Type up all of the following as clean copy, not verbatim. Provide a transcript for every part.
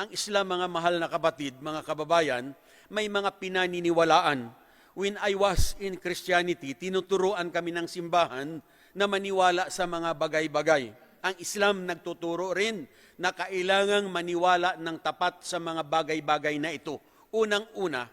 Ang Islam, mga mahal na kapatid, mga kababayan, may mga pinaniniwalaan. When I was in Christianity, tinuturuan kami ng simbahan na maniwala sa mga bagay-bagay. Ang Islam nagtuturo rin na kailangang maniwala ng tapat sa mga bagay-bagay na ito. Unang-una,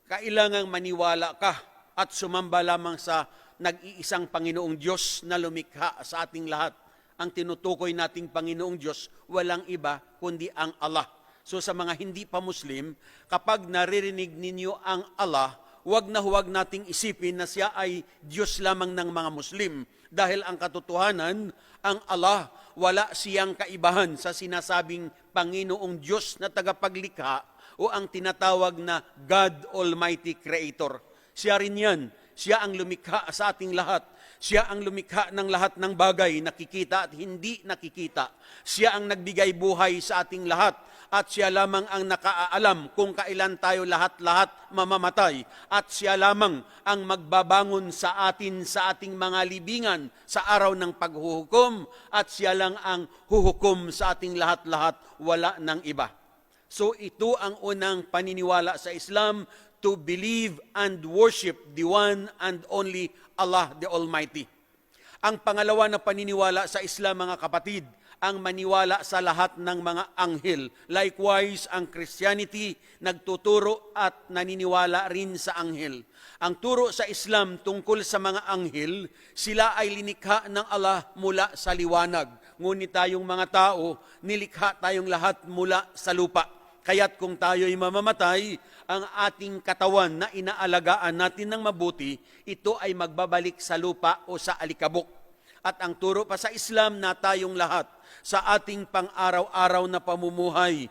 kailangang maniwala ka at sumamba lamang sa nag-iisang Panginoong Diyos na lumikha sa ating lahat. Ang tinutukoy nating Panginoong Diyos, walang iba kundi ang Allah. So sa mga hindi pa Muslim, kapag naririnig ninyo ang Allah, huwag nating isipin na siya ay Diyos lamang ng mga Muslim. Dahil ang katotohanan, ang Allah, wala siyang kaibahan sa sinasabing Panginoong Diyos na tagapaglikha o ang tinatawag na God Almighty Creator. Siya rin yan. Siya ang lumikha sa ating lahat. Siya ang lumikha ng lahat ng bagay, nakikita at hindi nakikita. Siya ang nagbigay buhay sa ating lahat. At siya lamang ang nakaalam kung kailan tayo lahat-lahat mamamatay. At siya lamang ang magbabangon sa atin sa ating mga libingan sa araw ng paghuhukom. At siya lang ang huhukom sa ating lahat-lahat, wala ng iba. So ito ang unang paniniwala sa Islam, to believe and worship the one and only Allah the Almighty. Ang pangalawa na paniniwala sa Islam, mga kapatid, ang maniwala sa lahat ng mga anghel. Likewise, ang Christianity nagtuturo at naniniwala rin sa anghel. Ang turo sa Islam tungkol sa mga anghel, sila ay linikha ng Allah mula sa liwanag. Ngunit tayong mga tao, nilikha tayong lahat mula sa lupa. Kaya't kung tayo'y mamamatay, ang ating katawan na inaalagaan natin ng mabuti, ito ay magbabalik sa lupa o sa alikabok. At ang turo pa sa Islam na tayong lahat sa ating pang-araw-araw na pamumuhay,